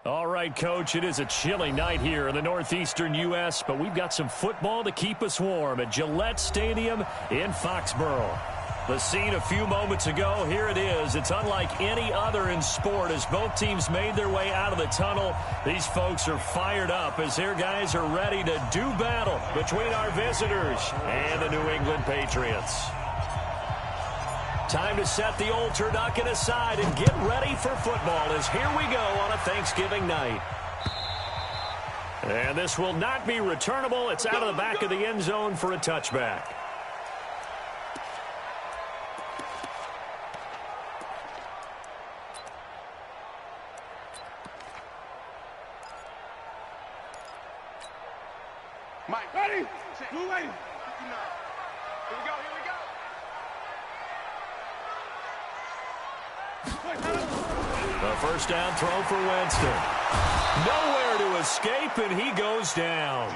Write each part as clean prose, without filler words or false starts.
All right, Coach, it is a chilly night here in the northeastern U.S., but we've got some football to keep us warm at Gillette Stadium in Foxborough. The scene a few moments ago, here it is. It's unlike any other in sport as both teams made their way out of the tunnel. These folks are fired up as their guys are ready to do battle between our visitors and the New England Patriots. Time to set the old turducken aside and get ready for football as here we go on a Thanksgiving night. And this will not be returnable. It's out of the back of the end zone for a touchback. Mike, ready? Blue lady. Here we go, here we go. The first down throw for Winston. Nowhere to escape, and he goes down.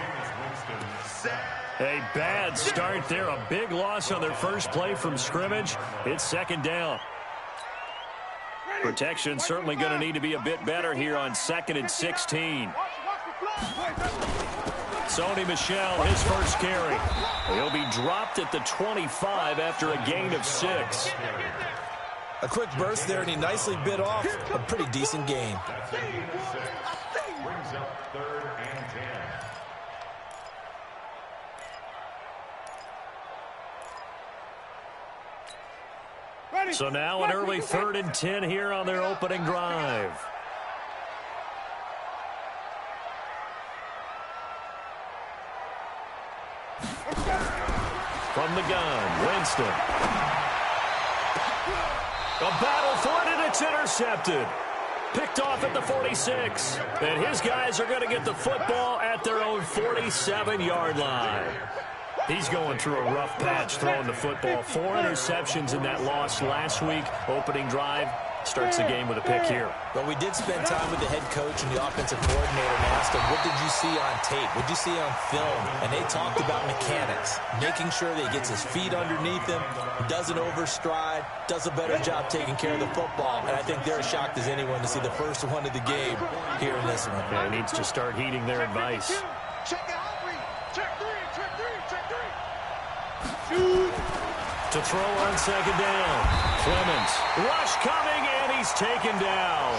A bad start there. A big loss on their first play from scrimmage. It's second down. Protection certainly going to need to be a bit better here on 2nd and 16. Sony Michel, his first carry. He'll be dropped at the 25 after a gain of 6. A quick burst there, and he nicely bit off a pretty decent gain. Brings up 3rd and 10. So now an early 3rd and 10 here on their opening drive. From the gun, Winston. A battle for it, and it's intercepted. Picked off at the 46. And his guys are going to get the football at their own 47-yard line. He's going through a rough patch throwing the football. 4 interceptions in that loss last week. Opening drive starts the game with a pick here. But we did spend time with the head coach and the offensive coordinator and asked him, what did you see on tape? What did you see on film? And they talked about mechanics, making sure that he gets his feet underneath him, doesn't overstride, does a better job taking care of the football. And I think they're as shocked as anyone to see the first one of the game here in this one. Yeah, he needs to start heeding their advice. Check it out, check 3, check 3, check 3. Shoot. To throw on 2nd down. Clemens. Rush coming, and he's taken down.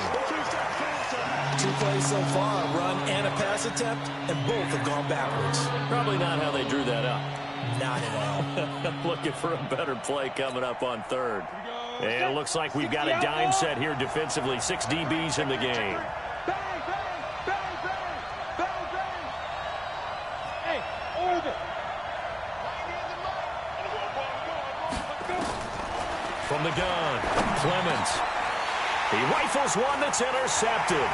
2 plays so far, a run and a pass attempt, and both have gone backwards. Probably not how they drew that up. Not at all. Looking for a better play coming up on 3rd. And it looks like we've got a dime set here defensively. 6 DBs in the game. From the gun, Clemens. He rifles one that's intercepted.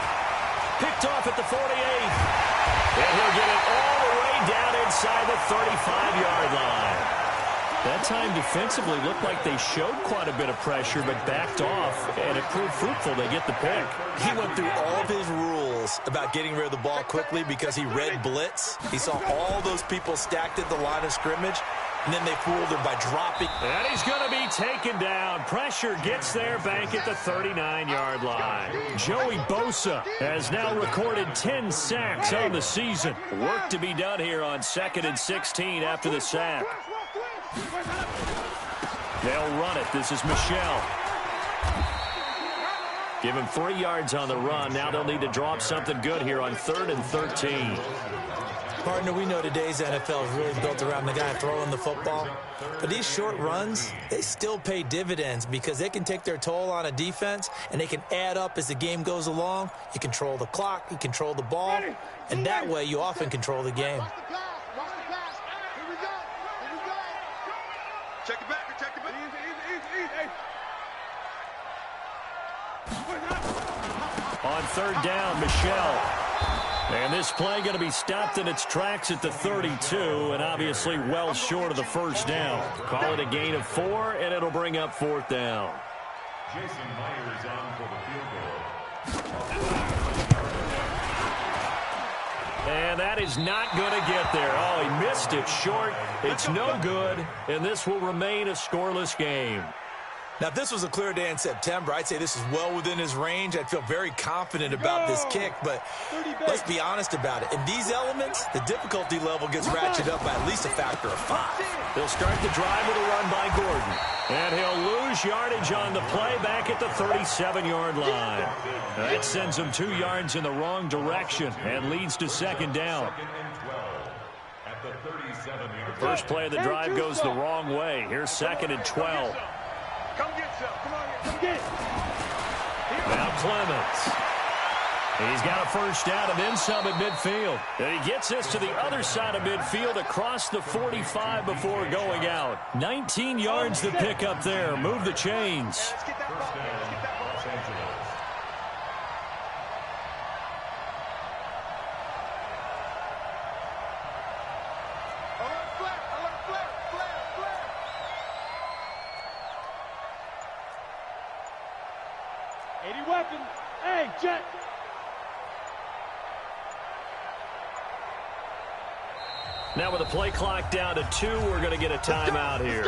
Picked off at the 48. And he'll get it all the way down inside the 35-yard line. That time defensively looked like they showed quite a bit of pressure but backed off, and it proved fruitful. They get the pick. He went through all of his rules about getting rid of the ball quickly because he read blitz. He saw all those people stacked at the line of scrimmage, and then they fooled him by dropping. And he's going to be taken down. Pressure gets there back at the 39-yard line. Joey Bosa has now recorded 10 sacks on the season. Work to be done here on 2nd and 16 after the sack. They'll run it. This is Michel. Give him 3 yards on the run. Now they'll need to draw up something good here on 3rd and 13. Partner, we know today's NFL is really built around the guy throwing the football. But these short runs, they still pay dividends because they can take their toll on a defense, and they can add up as the game goes along. You control the clock, you control the ball, and that way you often control the game. Check it back, check it back. On 3rd down, Michel. And this play going to be stopped in its tracks at the 32, and obviously well short of the first down. Call it a gain of 4, and it'll bring up 4th down. Jason Myers on for the field goal. And that is not going to get there. Oh, he missed it short. It's no good, and this will remain a scoreless game. Now, if this was a clear day in September, I'd say this is well within his range. I'd feel very confident about this kick, but let's be honest about it. In these elements, the difficulty level gets ratcheted up by at least a factor of 5. They'll start the drive with a run by Gordon. And he'll lose yardage on the play back at the 37-yard line. That sends him 2 yards in the wrong direction and leads to second down. First play of the drive goes the wrong way. Here's second and 12. Come get some. Come on here. Come get it. Now Clemens. He's got a first down and then some at midfield. And he gets this to the other side of midfield across the 45 before going out. 19 yards to pick up there. Move the chains. Let's get that ball. Let's get that ball. Los Angeles. Alert flare. Alert flare. Flare. Flare. Weapons. Hey, Jet. Now with the play clock down to 2, we're going to get a timeout here.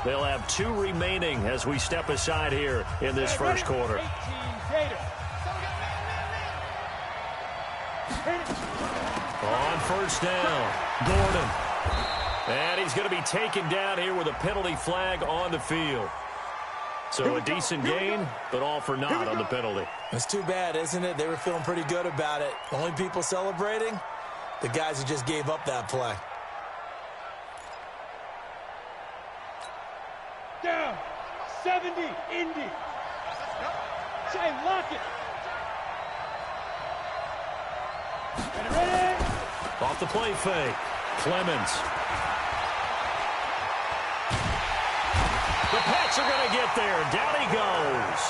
They'll have 2 remaining as we step aside here in this first quarter. On first down, Gordon. And he's going to be taken down here with a penalty flag on the field. So a decent gain, but all for naught on the penalty. It's too bad, isn't it? They were feeling pretty good about it. The only people celebrating, the guys who just gave up that play. Down. 70. Indy. Jay, lock it. Ready? Off the play fake. Clemens. The Pats are going to get there. Down he goes.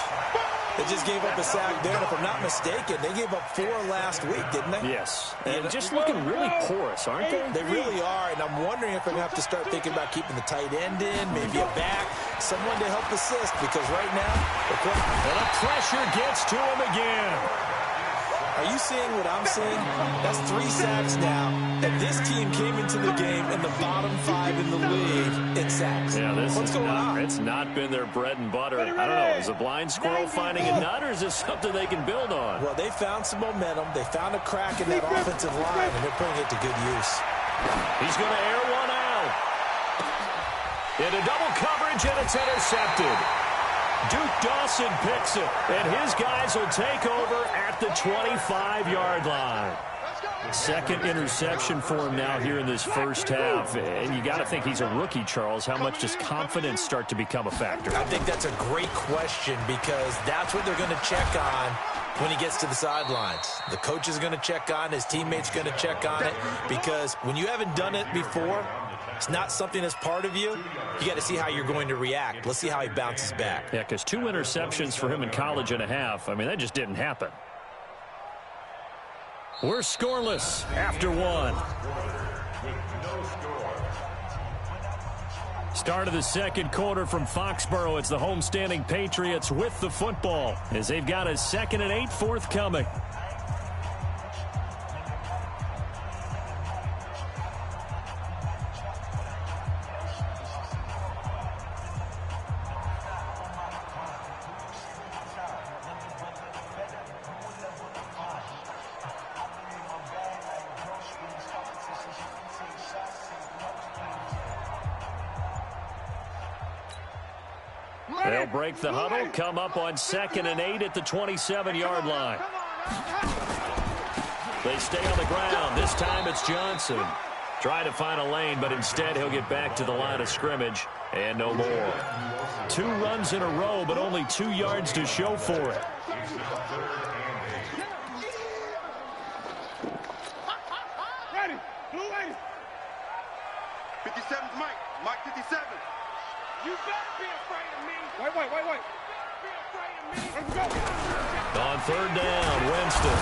They just gave up a sack there, and if I'm not mistaken, they gave up 4 last week, didn't they? Yes. And just looking really porous, aren't they? They really are, and I'm wondering if they're going to have to start thinking about keeping the tight end in, maybe a back, someone to help assist, because right now, and the pressure gets to him again. Are you seeing what I'm seeing? That's 3 sacks now, and this team came into the game in the bottom 5 in the league in sacks. Yeah, What's going on? It's not been their bread and butter. I don't know. Is a blind squirrel finding a nut, or is this something they can build on? Well, they found some momentum. They found a crack in that offensive line, and they're putting it to good use. He's going to air one out. Into double coverage, and it's intercepted. Duke Dawson picks it, and his guys will take over at the 25-yard line. Second interception for him now here in this first half. And you got to think he's a rookie, Charles. How much does confidence start to become a factor? I think that's a great question, because that's what they're going to check on when he gets to the sidelines. The coach is going to check on, his teammates going to check on it, because when you haven't done it before, it's not something that's part of you. You got to see how you're going to react. Let's see how he bounces back. Yeah, because 2 interceptions for him in college and a half. I mean, that just didn't happen. We're scoreless after 1. Start of the second quarter from Foxborough. It's the homestanding Patriots with the football as they've got a 2nd and 8 forthcoming. They'll break the huddle, come up on 2nd and 8 at the 27-yard line. They stay on the ground. This time it's Johnson. Try to find a lane, but instead he'll get back to the line of scrimmage and no more. 2 runs in a row, but only 2 yards to show for it. Ready. Blue 80. 57's Mike. Mike 57. You better be afraid of me. Wait. You better be afraid of me. Let's go. On 3rd down, Winston.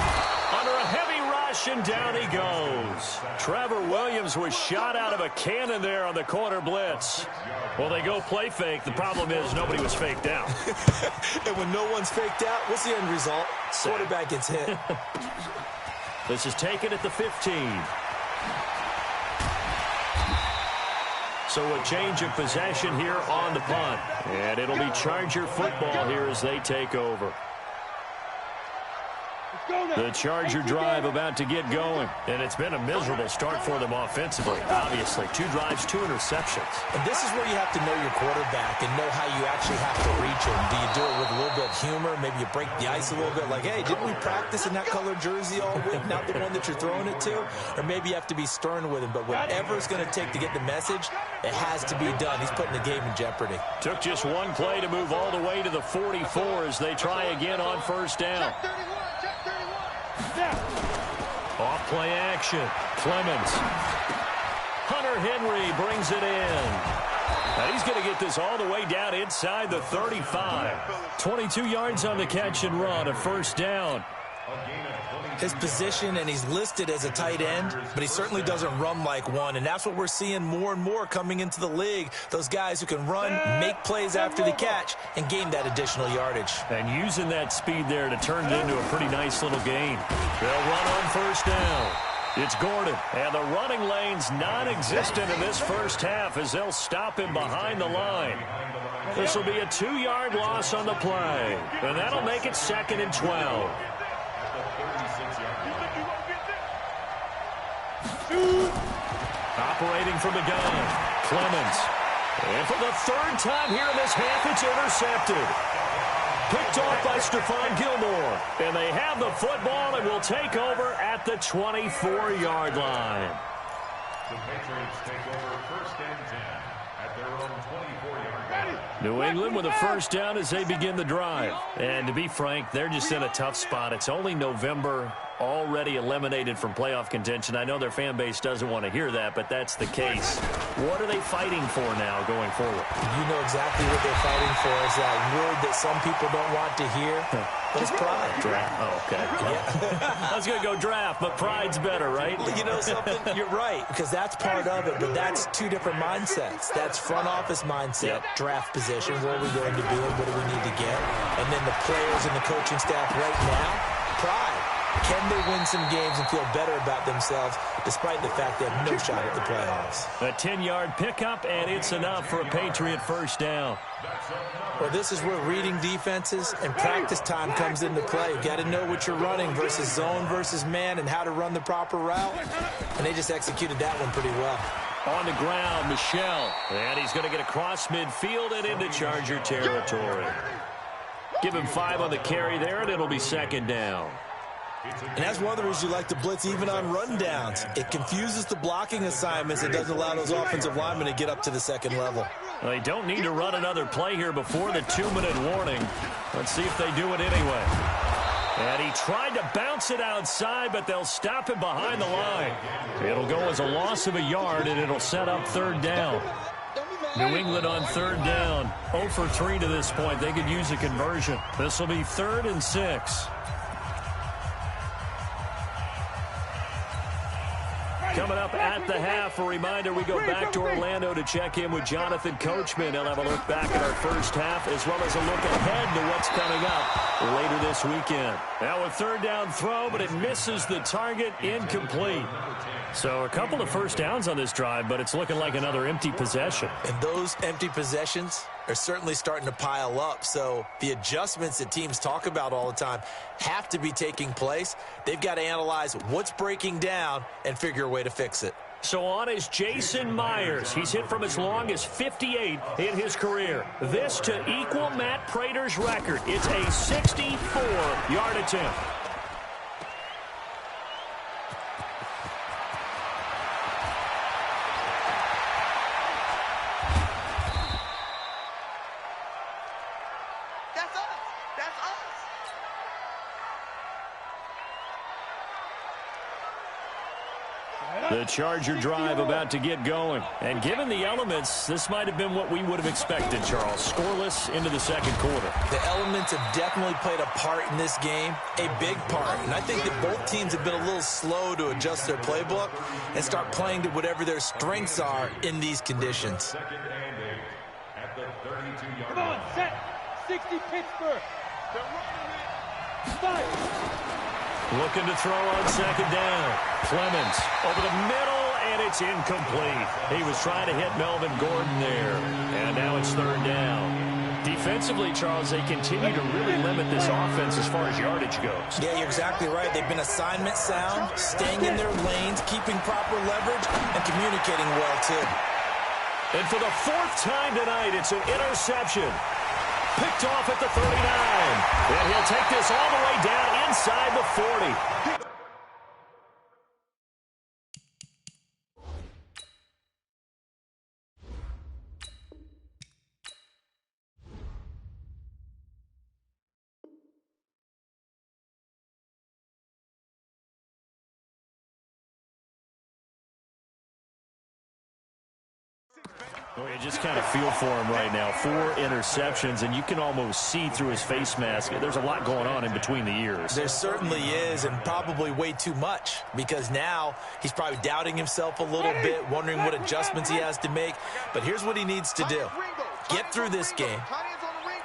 Under a heavy rush, and down he goes. Trevor Williams was shot out of a cannon there on the corner blitz. Well, they go play fake. The problem is nobody was faked out. And when no one's faked out, what's the end result? Quarterback gets hit. This is taken at the 15. So a change of possession here on the punt. And it'll be Charger football here as they take over. The Charger drive about to get going. And it's been a miserable start for them offensively, obviously. 2 drives, 2 interceptions. And this is where you have to know your quarterback and know how you actually have to reach him. Do you do it with a little bit of humor? Maybe you break the ice a little bit, like, hey, didn't we practice in that color jersey all week, not the one that you're throwing it to? Or maybe you have to be stern with him. But whatever it's going to take to get the message, it has to be done. He's putting the game in jeopardy. Took just 1 play to move all the way to the 44 as they try again on first down. Off play action. Clemens. Hunter Henry brings it in. Now he's going to get this all the way down inside the 35. 22 yards on the catch and run, a first down. His position, and he's listed as a tight end, but he certainly doesn't run like one, and that's what we're seeing more and more coming into the league. Those guys who can run, make plays after the catch, and gain that additional yardage. And using that speed there to turn it into a pretty nice little gain. They'll run on first down. It's Gordon, and the running lane's non-existent in this first half as they'll stop him behind the line. This will be a 2-yard loss on the play, and that'll make it 2nd and 12. Operating from the gun, Clemens. And for the 3rd time here in this half, it's intercepted. Picked off by Stephon Gilmore. And they have the football and will take over at the 24-yard line. The Patriots take over 1st and 10 at their own 24-yard line. New England with a first down as they begin the drive. And to be frank, they're just in a tough spot. It's only November, already eliminated from playoff contention. I know their fan base doesn't want to hear that, but that's the case. What are they fighting for now going forward? You know exactly what they're fighting for. Is that word that some people don't want to hear. But it's pride. Draft. Oh, okay. Yeah. I was going to go draft, but pride's better, right? Well, you know something? You're right, because that's part of it, but that's 2 different mindsets. That's front office mindset, draft position, where are we going to be and what do we need to get? And then the players and the coaching staff right now, pride. Can they win some games and feel better about themselves despite the fact they have no shot at the playoffs? A 10-yard pickup, and it's enough for a Patriot first down. Well, this is where reading defenses and practice time comes into play. You've got to know what you're running versus zone versus man and how to run the proper route. And they just executed that one pretty well. On the ground, Michel. And he's going to get across midfield and into Charger territory. Give him 5 on the carry there, and it'll be 2nd down. And that's one of the reasons you like to blitz even on rundowns. It confuses the blocking assignments. It doesn't allow those offensive linemen to get up to the 2nd level. Well, they don't need to run another play here before the 2-minute warning. Let's see if they do it anyway. And he tried to bounce it outside, but they'll stop him behind the line. It'll go as a loss of a yard, and it'll set up 3rd down. New England on 3rd down. 0 for 3 to this point. They could use a conversion. This will be 3rd and 6. Coming up at the half, a reminder, we go back to Orlando to check in with Jonathan Coachman. He'll have a look back at our first half as well as a look ahead to what's coming up later this weekend. Now a 3rd down throw, but it misses the target, incomplete. So a couple of first downs on this drive, but it's looking like another empty possession. And those empty possessions are certainly starting to pile up. So the adjustments that teams talk about all the time have to be taking place. They've got to analyze what's breaking down and figure a way to fix it. So on is Jason Myers. He's hit from as long as 58 in his career. This to equal Matt Prater's record. It's a 64-yard attempt. The Charger drive about to get going. And given the elements, this might have been what we would have expected, Charles. Scoreless into the 2nd quarter. The elements have definitely played a part in this game, a big part. And I think that both teams have been a little slow to adjust their playbook and start playing to whatever their strengths are in these conditions. 2nd and 8 at the 32-yard Come on, line. set. 60 Pittsburgh. They're running it. Fight. Looking to throw on 2nd down. Clemens over the middle, and it's incomplete. He was trying to hit Melvin Gordon there, and now it's third down. Defensively, Charles, they continue to really limit this offense as far as yardage goes. Yeah, you're exactly right. They've been assignment sound, staying in their lanes, keeping proper leverage, and communicating well, too. And for the fourth time tonight, it's an interception. Picked off at the 39. And he'll take this all the way down inside the 40. Well, you just kind of feel for him right now. 4 interceptions, and you can almost see through his face mask. There's a lot going on in between the ears. There certainly is, and probably way too much, because now he's probably doubting himself a little bit, wondering what adjustments he has to make. But here's what he needs to do. Get through this game,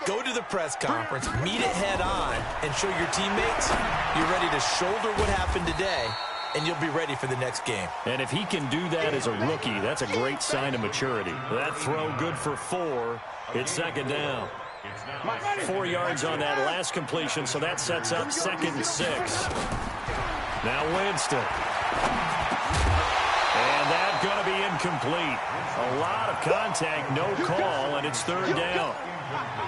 go to the press conference, meet it head on, and show your teammates you're ready to shoulder what happened today, and you'll be ready for the next game. And if he can do that as a rookie, that's a great sign of maturity. That throw good for 4. It's second down. 4 yards on that last completion, so that sets up 2nd and 6. Now Winston. And that's going to be incomplete. A lot of contact, no call, and it's third down.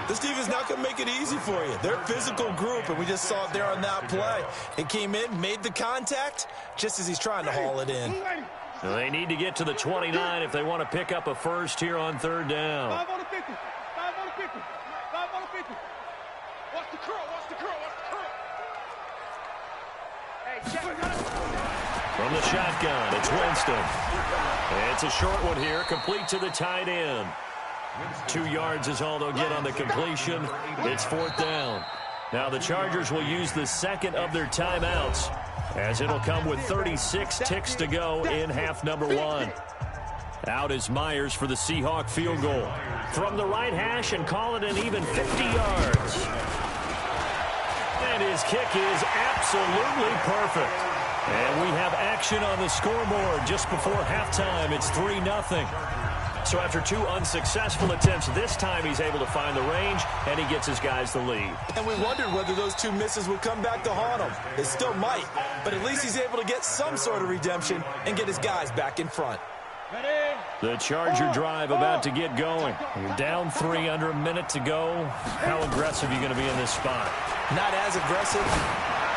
This defense not going to make it easy for you. They're a physical group, and we just saw it there on that play. It came in, made the contact, just as he's trying to haul it in. Well, they need to get to the 29 if they want to pick up a first here on third down. 5 on the 50. 5 on the 50. 5 on the 50. Watch the curl. Watch the curl. Watch the curl. Hey, check. From the shotgun, it's Winston. It's a short one here, complete to the tight end. 2 yards is all they'll get on the completion. It's fourth down. Now the Chargers will use the second of their timeouts, as it'll come with 36 ticks to go in half number 1. Out is Myers for the Seahawk field goal. From the right hash and call it an even 50 yards. And his kick is absolutely perfect. And we have action on the scoreboard just before halftime. It's 3-0. So after 2 unsuccessful attempts, this time he's able to find the range, and he gets his guys the lead. And we wondered whether those 2 misses would come back to haunt him. They still might, but at least he's able to get some sort of redemption and get his guys back in front. The Charger drive about to get going. You're down 3 under a minute to go. How aggressive are you going to be in this spot? Not as aggressive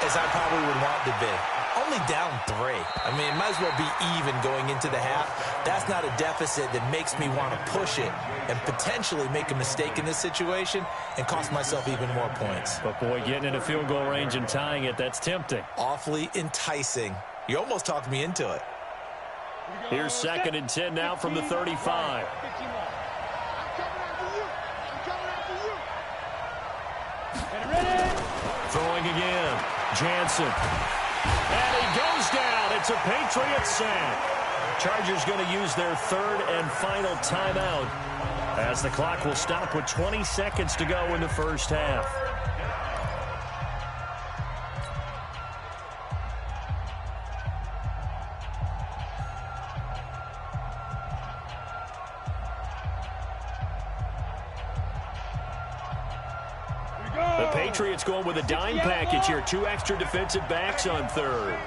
as I probably would want to be. Only down 3. I mean, it might as well be even going into the half. That's not a deficit that makes me want to push it and potentially make a mistake in this situation and cost myself even more points. But, boy, getting in a field goal range and tying it, that's tempting. Awfully enticing. You almost talked me into it. Here's 2nd and 10 now from the 35. Throwing again. Jansen. And he goes down. It's a Patriots sack. Chargers going to use their 3rd and final timeout, as the clock will stop with 20 seconds to go in the first half. The Patriots going with a dime package here. 2 extra defensive backs on 3rd.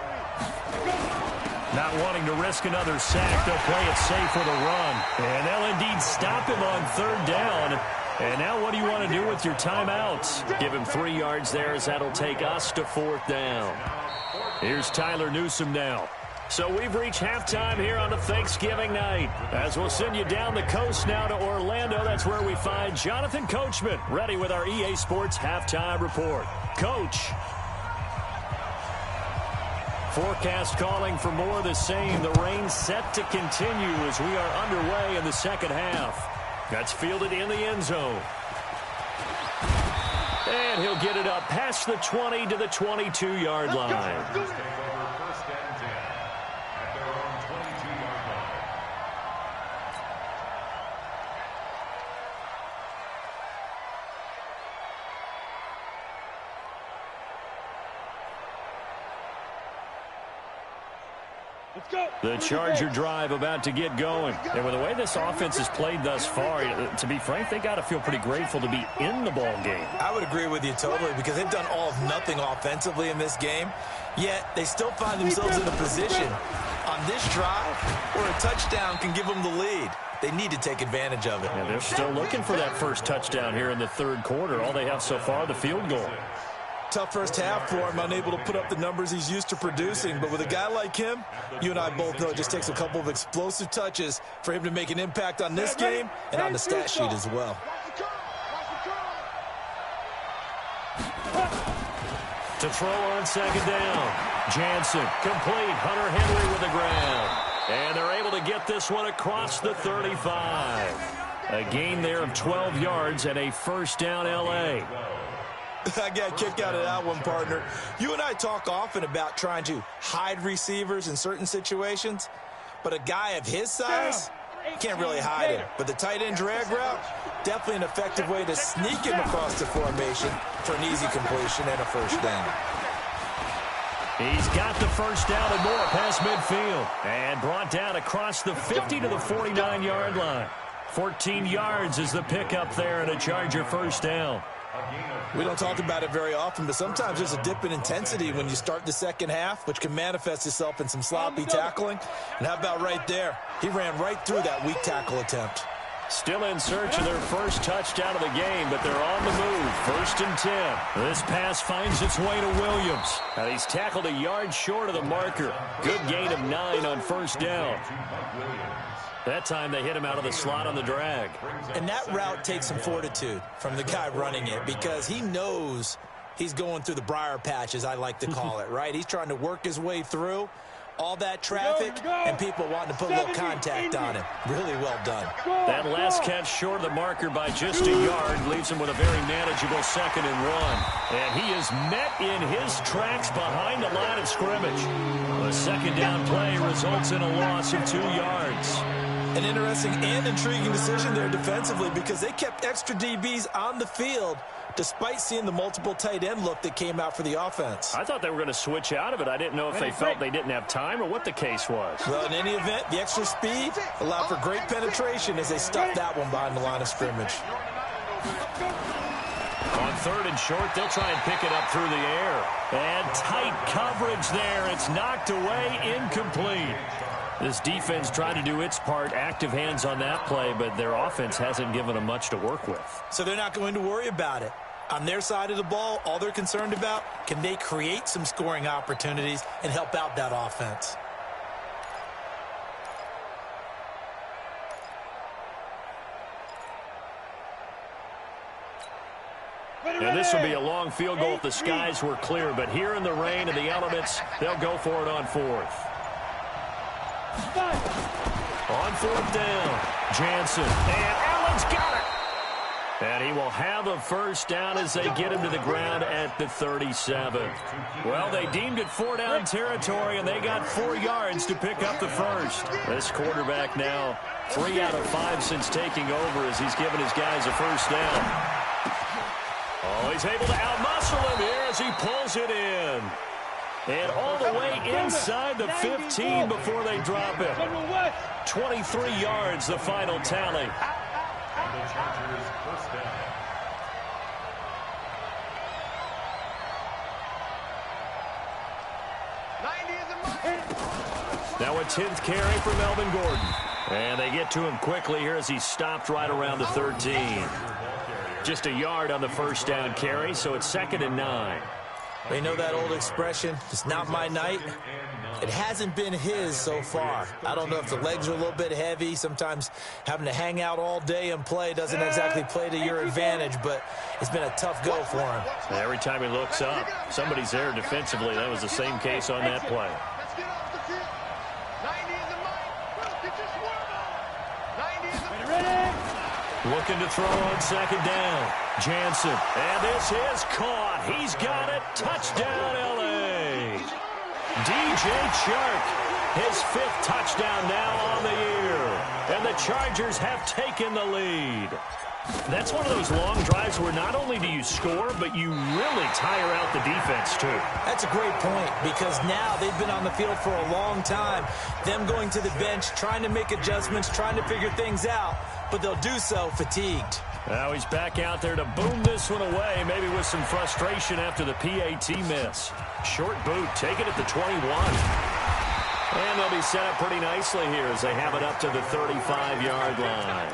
Not wanting to risk another sack, they'll play it safe with a run. And they'll indeed stop him on 3rd down. And now what do you want to do with your timeouts? Give him 3 yards there, as that'll take us to 4th down. Here's Tyler Newsome now. So we've reached halftime here on a Thanksgiving night, as we'll send you down the coast now to Orlando. That's where we find Jonathan Coachman, ready with our EA Sports Halftime Report. Coach. Forecast calling for more of the same. The rain set to continue as we are underway in the second half. That's fielded in the end zone. And he'll get it up past the 20 to the 22-yard line. The Charger drive about to get going. And with the way this offense has played thus far, to be frank, they got to feel pretty grateful to be in the ball game. I would agree with you totally because they've done all of nothing offensively in this game, yet they still find themselves in a position on this drive where a touchdown can give them the lead. They need to take advantage of it. Yeah, they're still looking for that first touchdown here in the third quarter. All they have so far, the field goal. Tough first half for him, unable to put up the numbers he's used to producing. But with a guy like him, you and I both know it just takes a couple of explosive touches for him to make an impact on this game and on the stat sheet as well. To throw on second down. Jansen, complete. Hunter Henry with the ground. And they're able to get this one across the 35. A gain there of 12 yards and a first down L.A. I got a kick out of that one, partner. You and I talk often about trying to hide receivers in certain situations, but a guy of his size can't really hide him. But the tight end drag route, definitely an effective way to sneak him across the formation for an easy completion and a first down. He's got the first down and more past midfield. And brought down across the 50 to the 49-yard line. 14 yards is the pickup there and a Charger first down. We don't talk about it very often, but sometimes there's a dip in intensity when you start the second half, which can manifest itself in some sloppy tackling. And how about right there? He ran right through that weak tackle attempt. Still in search of their first touchdown of the game, but they're on the move. First and 10. This pass finds its way to Williams. And he's tackled a yard short of the marker. Good gain of 9 on first down. That time they hit him out of the slot on the drag. And that route takes some fortitude from the guy running it because he knows he's going through the briar patch, as I like to call it, right? He's trying to work his way through all that traffic and people wanting to put a little contact on him. Really well done. That last catch short of the marker by just a yard leaves him with a very manageable second and 1. And he is met in his tracks behind the line of scrimmage. The second down play results in a loss of 2 yards. An interesting and intriguing decision there defensively because they kept extra DBs on the field despite seeing the multiple tight end look that came out for the offense. I thought they were going to switch out of it. I didn't know if they felt they didn't have time or what the case was. Well, in any event, the extra speed allowed for great penetration as they stuffed that one behind the line of scrimmage. On third and short, they'll try and pick it up through the air. And tight coverage there. It's knocked away, incomplete. This defense tried to do its part, active hands on that play, but their offense hasn't given them much to work with. So they're not going to worry about it. On their side of the ball, all they're concerned about, can they create some scoring opportunities and help out that offense? And this will be a long field goal if the skies were clear, but here in the rain and the elements, they'll go for it on fourth. On fourth down, Jansen, and Allen's got it. And he will have a first down as they get him to the ground at the 37. Well, they deemed it 4-down territory, and they got 4 yards to pick up the first. This quarterback now 3 out of 5 since taking over as he's given his guys a first down. Oh, he's able to outmuscle him here as he pulls it in. And all the way inside the 15 before they drop it. 23 yards, the final tally. And the Chargers first down. Now a 10th carry for Melvin Gordon. And they get to him quickly here as he's stopped right around the 13. Just a yard on the first down carry, so it's 2nd and 9. They know that old expression, it's not my night. It hasn't been his so far. I don't know if the legs are a little bit heavy. Sometimes having to hang out all day and play doesn't exactly play to your advantage, but it's been a tough go for him. Every time he looks up, somebody's there defensively. That was the same case on that play. Looking to throw on second down. Jansen, and this is caught. He's got it. Touchdown, L.A. DJ Chark, his 5th touchdown now on the year. And the Chargers have taken the lead. That's one of those long drives where not only do you score, but you really tire out the defense, too. That's a great point, because now they've been on the field for a long time. Them going to the bench, trying to make adjustments, trying to figure things out, but they'll do so fatigued. Now he's back out there to boom this one away, maybe with some frustration after the PAT miss. Short boot, take it at the 21. And they'll be set up pretty nicely here as they have it up to the 35-yard line.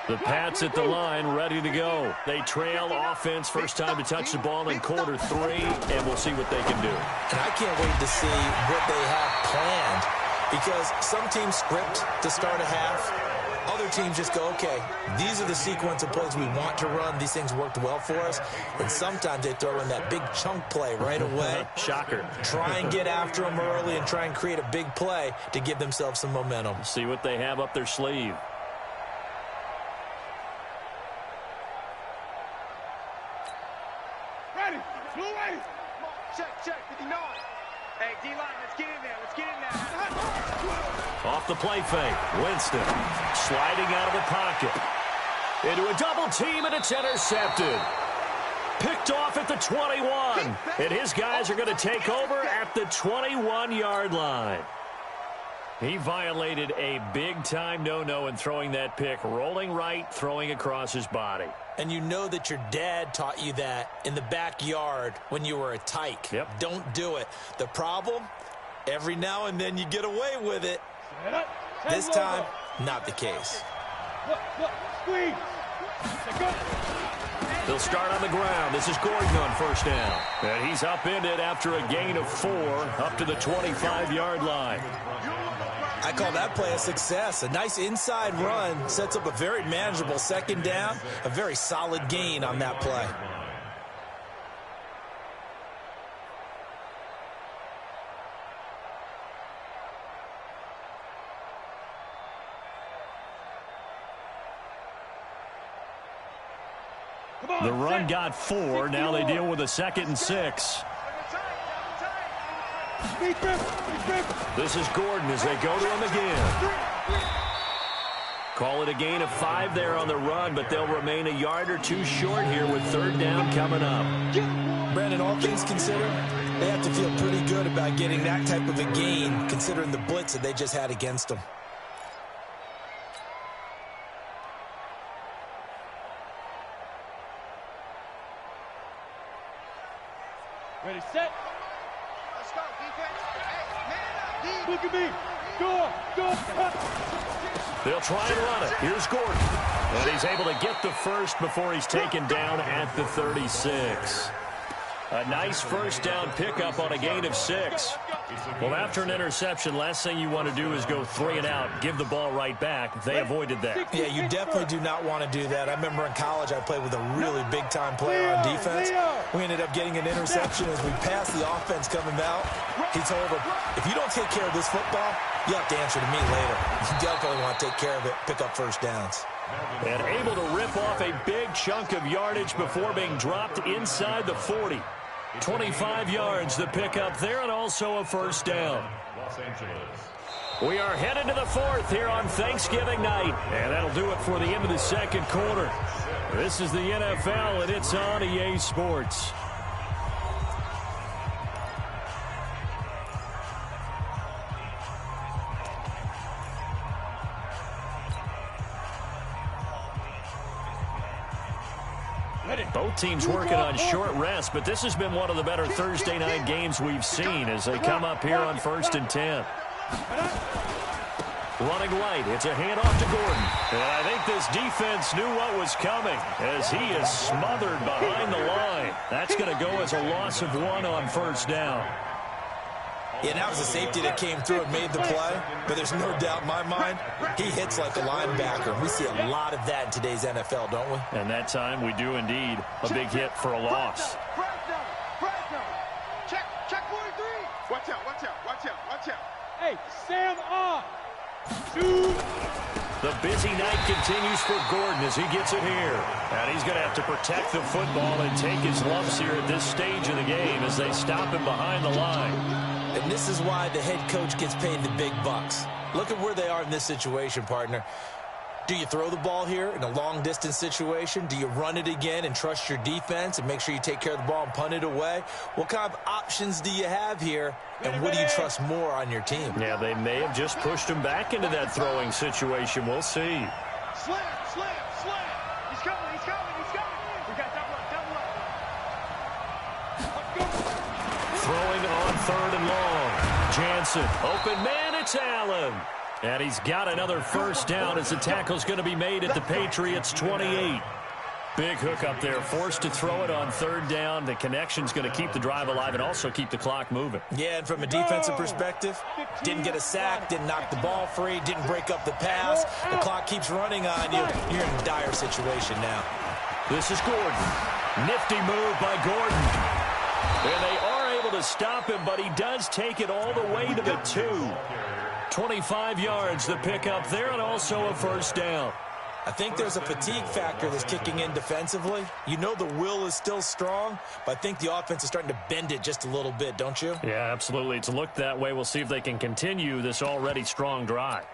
The Pats at the line, ready to go. They trail offense, first time to touch the ball in quarter 3, and we'll see what they can do. And I can't wait to see what they have planned, because some teams script to start a half. Other teams just go, okay, these are the sequence of plays we want to run. These things worked well for us. And sometimes they throw in that big chunk play right away. Shocker. Try and get after them early and try and create a big play to give themselves some momentum. See what they have up their sleeve. Ready. Blue way. Check, 59. Hey, D-line, let's get in there. Let's get in there. Off the play fake. Winston sliding out of the pocket. Into a double team, and it's intercepted. Picked off at the 21. And his guys are going to take over at the 21-yard line. He violated a big-time no-no in throwing that pick. Rolling right, throwing across his body. And you know that your dad taught you that in the backyard when you were a tyke. Yep. Don't do it. The problem, every now and then you get away with it. This time, not the case. Look, squeeze. They'll start on the ground. This is Gordon on first down. And he's upended after a gain of 4 up to the 25-yard line. I call that play a success. A nice inside run sets up a very manageable second down. A very solid gain on that play. The run got 4. Now they deal with a 2nd and 6. This is Gordon as they go to him again. Call it a gain of 5 there on the run, but they'll remain a yard or 2 short here with 3rd down coming up. Brandon, all things considered, they have to feel pretty good about getting that type of a gain, considering the blitz that they just had against them. Ready, set. Let's go, defense. Hey, man up, Look at me. Go. They'll try and run it. Here's Gordon. And he's able to get the first before he's taken down at the 36. A nice first down pickup on a gain of 6. Well, after an interception, last thing you want to do is go 3 and out, give the ball right back. They avoided that. Yeah, you definitely do not want to do that. I remember in college I played with a really big-time player on defense. We ended up getting an interception as we passed the offense coming out. He told him, if you don't take care of this football, you have to answer to me later. You definitely want to take care of it, pick up first downs. And able to rip off a big chunk of yardage before being dropped inside the 40. 25 yards the pickup there, and also a first down. We are headed to the 4th here on Thanksgiving night, and that'll do it for the end of the 2nd quarter. This is the NFL, and it's on EA Sports. Both teams working on short rest, but this has been one of the better Thursday night games we've seen as they come up here on 1st and 10. Running right, it's a handoff to Gordon. And I think this defense knew what was coming as he is smothered behind the line. That's going to go as a loss of 1 on first down. Yeah, that was a safety that came through and made the play, but there's no doubt in my mind, he hits like a linebacker. We see a lot of that in today's NFL, don't we? And that time we do indeed. A big hit for a loss. Check 43. Watch out. Hey, Sam on. Shoot. The busy night continues for Gordon as he gets it here. And he's going to have to protect the football and take his lumps here at this stage of the game as they stop him behind the line. And this is why the head coach gets paid the big bucks. Look at where they are in this situation, partner. Do you throw the ball here in a long-distance situation? Do you run it again and trust your defense and make sure you take care of the ball and punt it away? What kind of options do you have here, and what do you trust more on your team? Yeah, they may have just pushed him back into that throwing situation. We'll see. Slam, slam, slam. He's coming, he's coming, he's coming. We got double up. Let's go. Throwing on 3rd and long. Jansen, open man, it's Allen. And he's got another first down as the tackle's going to be made at the Patriots' 28. Big hook up there, forced to throw it on 3rd down. The connection's going to keep the drive alive and also keep the clock moving. Yeah, and from a defensive perspective, didn't get a sack, didn't knock the ball free, didn't break up the pass. The clock keeps running on you. You're in a dire situation now. This is Gordon. Nifty move by Gordon. And they are able to stop him, but he does take it all the way to the 2. 25 yards the pick up there, and also a first down. I think there's a fatigue factor that's kicking in defensively. You know the will is still strong, but I think the offense is starting to bend it just a little bit, don't you? Yeah, absolutely. It's looked that way. We'll see if they can continue this already strong drive.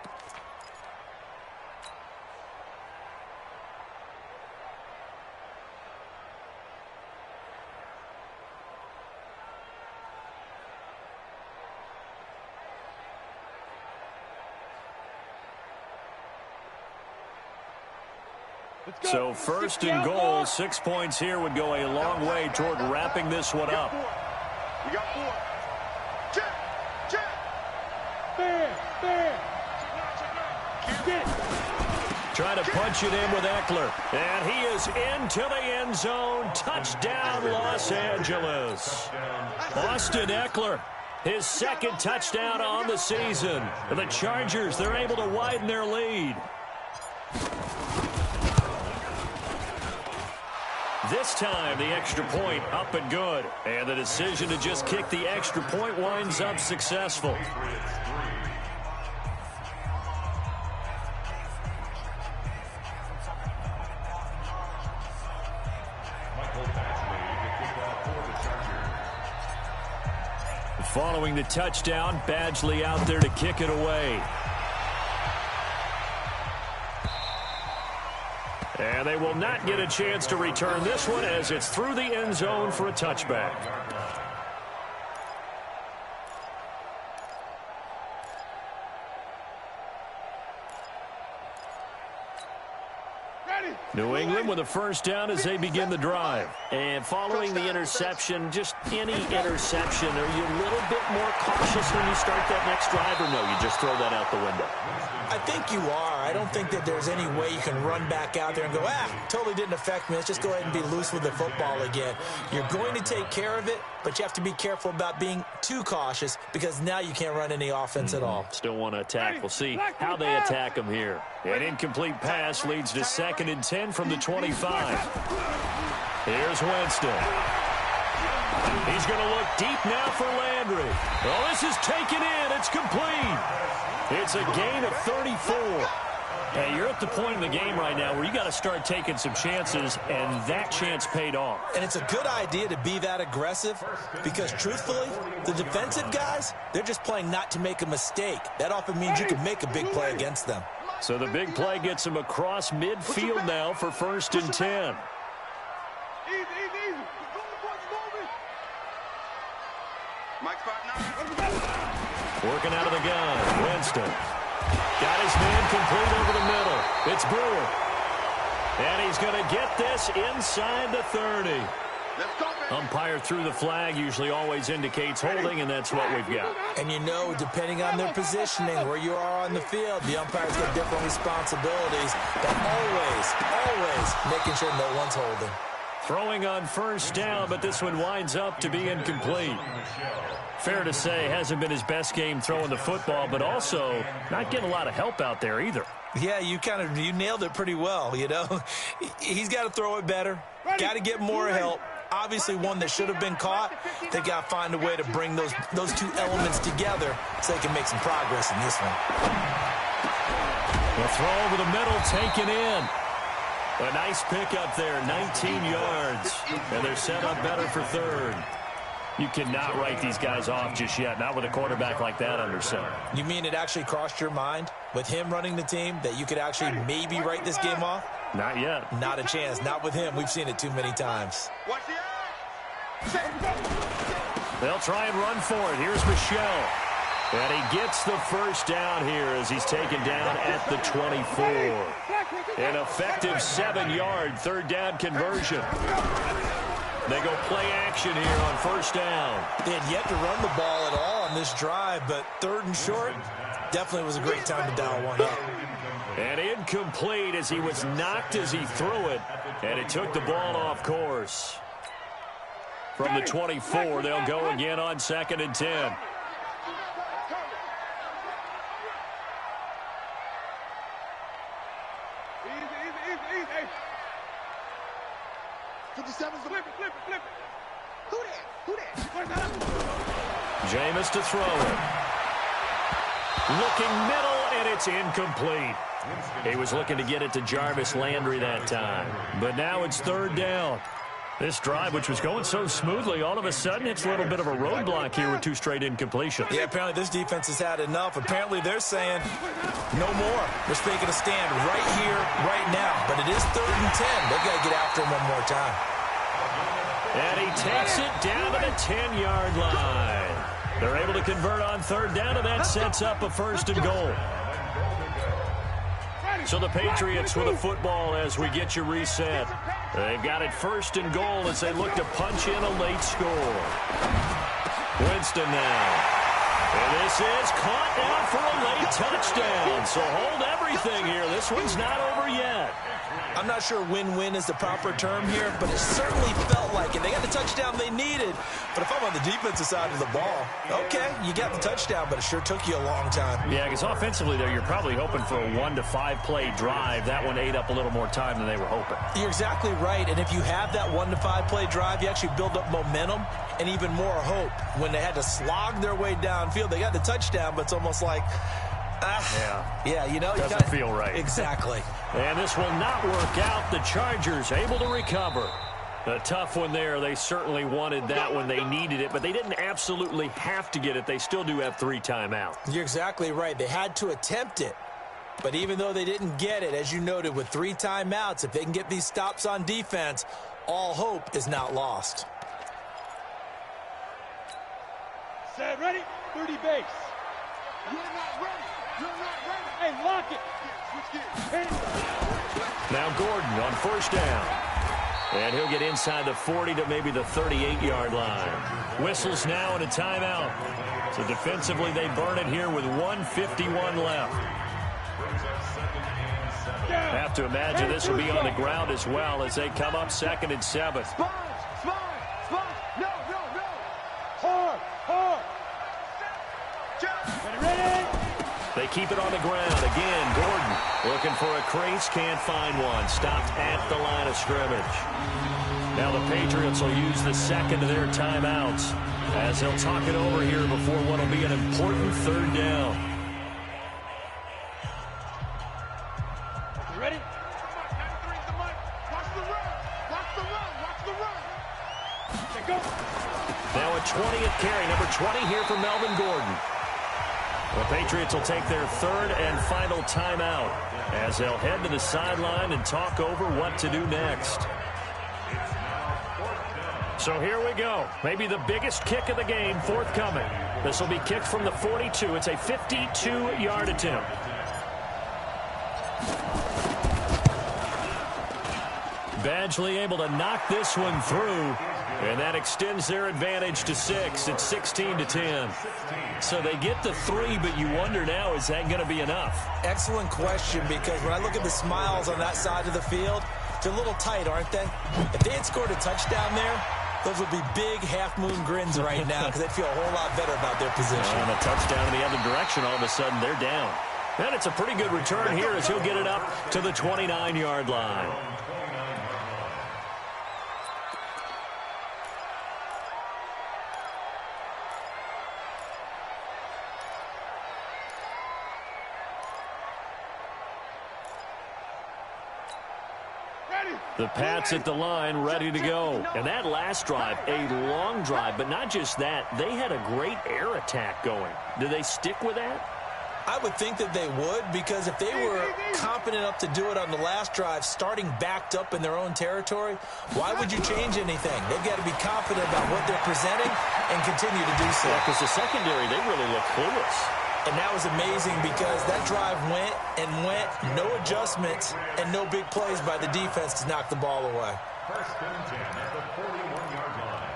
So 1st and goal, 6 points here would go a long way toward wrapping this one up. We got 4. Check. Trying to punch it in with Eckler. And he is into the end zone. Touchdown, Los Angeles. Austin Eckler, his 2nd touchdown on the season. And the Chargers, they're able to widen their lead. This time, the extra point up and good. And the decision to just kick the extra point winds up successful. Following the touchdown, Badgley out there to kick it away. And they will not get a chance to return this one as it's through the end zone for a touchback. New England with a first down as they begin the drive. And following the interception, just any interception, are you a little bit more cautious when you start that next drive, or no, you just throw that out the window? I think you are. I don't think that there's any way you can run back out there and go, totally didn't affect me. Let's just go ahead and be loose with the football again. You're going to take care of it, but you have to be careful about being too cautious because now you can't run any offense at all. Still want to attack. We'll see how they attack them here. An incomplete pass leads to 2nd and 10 from the 25. Here's Winston. He's going to look deep now for Landry. Oh, this is taken in. It's complete. It's a gain of 34. Hey, you're at the point in the game right now where you got to start taking some chances, and that chance paid off. And it's a good idea to be that aggressive because, truthfully, the defensive guys, they're just playing not to make a mistake. That often means you can make a big play against them. So the big play gets him across midfield now for 1st and 10. Easy. Mike spot 9. Working out of the gun, Winston. Got his man complete over the middle. It's Brewer. And he's going to get this inside the 30. Let's go, baby. Umpire threw the flag, usually always indicates holding, and that's what we've got. And you know, depending on their positioning, where you are on the field, the umpires get different responsibilities, but always making sure no one's holding. Throwing on first down, but this one winds up to be incomplete. Fair to say, hasn't been his best game throwing the football, but also not getting a lot of help out there either. Yeah, you nailed it pretty well, you know. He's got to throw it better, got to get more help. Obviously one that should have been caught. They got to find a way to bring those two elements together so they can make some progress in this one. The throw over the middle, taken in. A nice pick up there, 19 yards. And they're set up better for 3rd. You cannot write these guys off just yet, not with a quarterback like that under center. You mean it actually crossed your mind with him running the team that you could actually maybe write this game off? Not yet. Not a chance. Not with him. We've seen it too many times. Watch the eyes. Set. They'll try and run for it. Here's Michelle. And he gets the first down here as he's taken down at the 24. An effective 7-yard third down conversion. They go play action here on first down. They had yet to run the ball at all on this drive, but third and short, definitely was a great time to dial one up. And incomplete as he was knocked as he threw it, and it took the ball off course. From the 24, they'll go again on 2nd and 10. Easy. 57's flip it. Who that? Jameis to throw it. Looking middle, and it's incomplete. He was looking to get it to Jarvis Landry that time. But now it's third down. This drive, which was going so smoothly, all of a sudden it's a little bit of a roadblock here with 2 straight incompletions. Yeah, apparently this defense has had enough. Apparently they're saying no more. They're making a stand right here, right now. But it is 3rd and 10. They've got to get after him one more time. And he takes it down to the 10-yard line. They're able to convert on third down, and that sets up a 1st and goal. So the Patriots with a football as we get you reset. They've got it 1st and goal as they look to punch in a late score. Winston now. And this is caught down for a late touchdown. So hold everything here. This one's not over yet. I'm not sure win-win is the proper term here, but it certainly felt like it. They got the touchdown they needed. But if I'm on the defensive side of the ball, okay, you got the touchdown, but it sure took you a long time. Yeah, because offensively, though, you're probably hoping for a 1 to 5 play drive. That one ate up a little more time than they were hoping. You're exactly right, and if you have that 1 to 5 play drive, you actually build up momentum and even more hope. When they had to slog their way downfield, they got the touchdown, but it's almost like, yeah, you know. Doesn't feel right. Exactly. And this will not work out. The Chargers able to recover. A tough one there. They certainly wanted that when they needed it, but they didn't absolutely have to get it. They still do have 3 timeouts. You're exactly right. They had to attempt it. But even though they didn't get it, as you noted, with 3 timeouts, if they can get these stops on defense, all hope is not lost. Set, ready? 30 base. You're not ready. Hey, lock it. Now Gordon on first down. And he'll get inside the 40 to maybe the 38-yard line. Whistles now and a timeout. So defensively they burn it here with 1:51 left. Have to imagine this will be on the ground as well as they come up 2nd and 7. Spine. No. Hard. Ready? They keep it on the ground. Again, Gordon looking for a crease. Can't find one. Stopped at the line of scrimmage. Now the Patriots will use the 2nd of their timeouts as they'll talk it over here before what will be an important 3rd down. You ready? Watch the run. Okay, go. Now a 20th carry. Number 20 here for Melvin Gordon. The Patriots will take their 3rd and final timeout as they'll head to the sideline and talk over what to do next. So here we go. Maybe the biggest kick of the game forthcoming. This will be kicked from the 42. It's a 52-yard attempt. Badgley able to knock this one through, and that extends their advantage to 6. It's 16-10. So they get the 3, but you wonder now, is that going to be enough? Excellent question, because when I look at the smiles on that side of the field, they're a little tight, aren't they? If they had scored a touchdown there, those would be big half-moon grins right now because they'd feel a whole lot better about their position. And a touchdown in the other direction, all of a sudden they're down. And it's a pretty good return here as he'll get it up to the 29-yard line. The Pats at the line, ready to go. And that last drive, a long drive, but not just that. They had a great air attack going. Do they stick with that? I would think that they would, because if they were confident enough to do it on the last drive, starting backed up in their own territory, why would you change anything? They've got to be confident about what they're presenting and continue to do so. Because the secondary, they really look clueless. And that was amazing because that drive went and went, no adjustments, and no big plays by the defense to knock the ball away. First and 10 at the 41-yard line.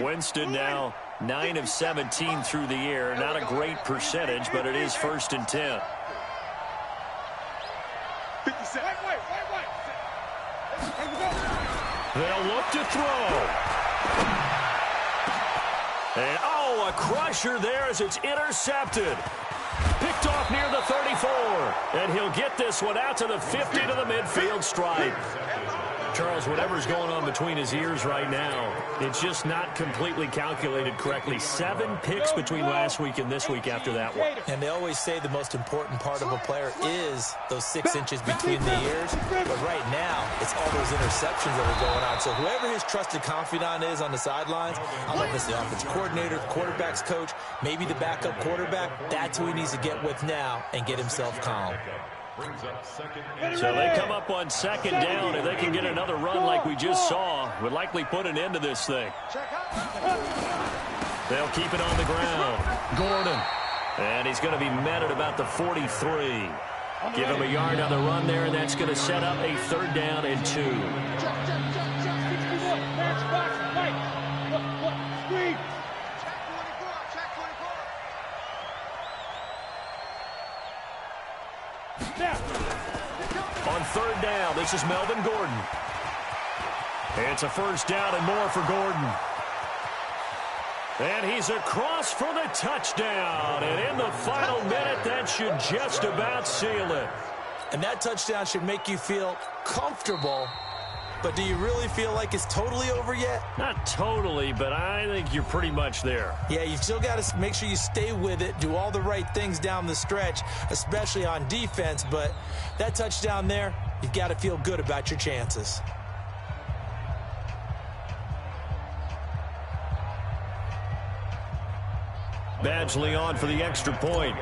Winston now 9 of 17 through the air. Not a great percentage, but it is first and 10. 57. Wait. They'll look to throw. And, a crusher there as it's intercepted. Picked off near the 34. And he'll get this one out to the 50 to the midfield stripe. Charles, whatever's going on between his ears right now, it's just not completely calculated correctly. 7 picks between last week and this week after that one. And they always say the most important part of a player is those 6 inches between the ears. But right now, it's all those interceptions that are going on. So whoever his trusted confidant is on the sidelines, I don't know if it's the offensive coordinator, the quarterback's coach, maybe the backup quarterback, that's who he needs to get with now and get himself calm. So they come up on second down. If they can get another run like we just saw, would likely put an end to this thing. They'll keep it on the ground. Gordon. And he's going to be met at about the 43. Give him a yard on the run there, and that's going to set up a 3rd down and 2. On 3rd down, this is Melvin Gordon. It's a 1st down and more for Gordon. And he's across for the touchdown. And in the final minute, that should just about seal it. And that touchdown should make you feel comfortable. But do you really feel like it's totally over yet? Not totally, but I think you're pretty much there. Yeah, you've still got to make sure you stay with it, do all the right things down the stretch, especially on defense. But that touchdown there, you've got to feel good about your chances. Badgley on for the extra point.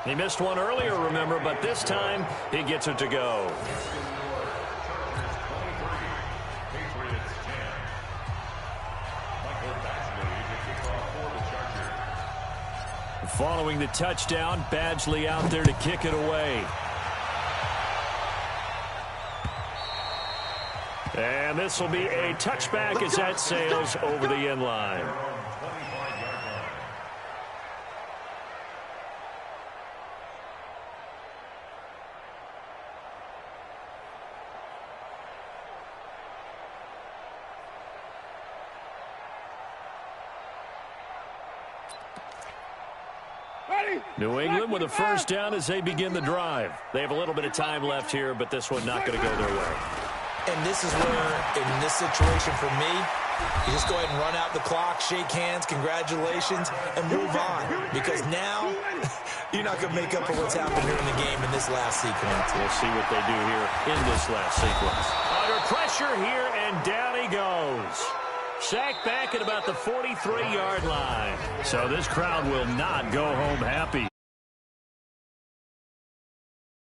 He missed one earlier, remember, but this time he gets it to go. Following the touchdown, Badgley out there to kick it away. And this will be a touchback as that sails over the end line. New England with a 1st down as they begin the drive. They have a little bit of time left here, but this one not going to go their way. And this is where, in this situation for me, you just go ahead and run out the clock, shake hands, congratulations, and move on. Because now, you're not going to make up for what's happened here in the game in this last sequence. We'll see what they do here in this last sequence. Under pressure here, and down he goes. Sacked back at about the 43-yard line. So this crowd will not go home happy.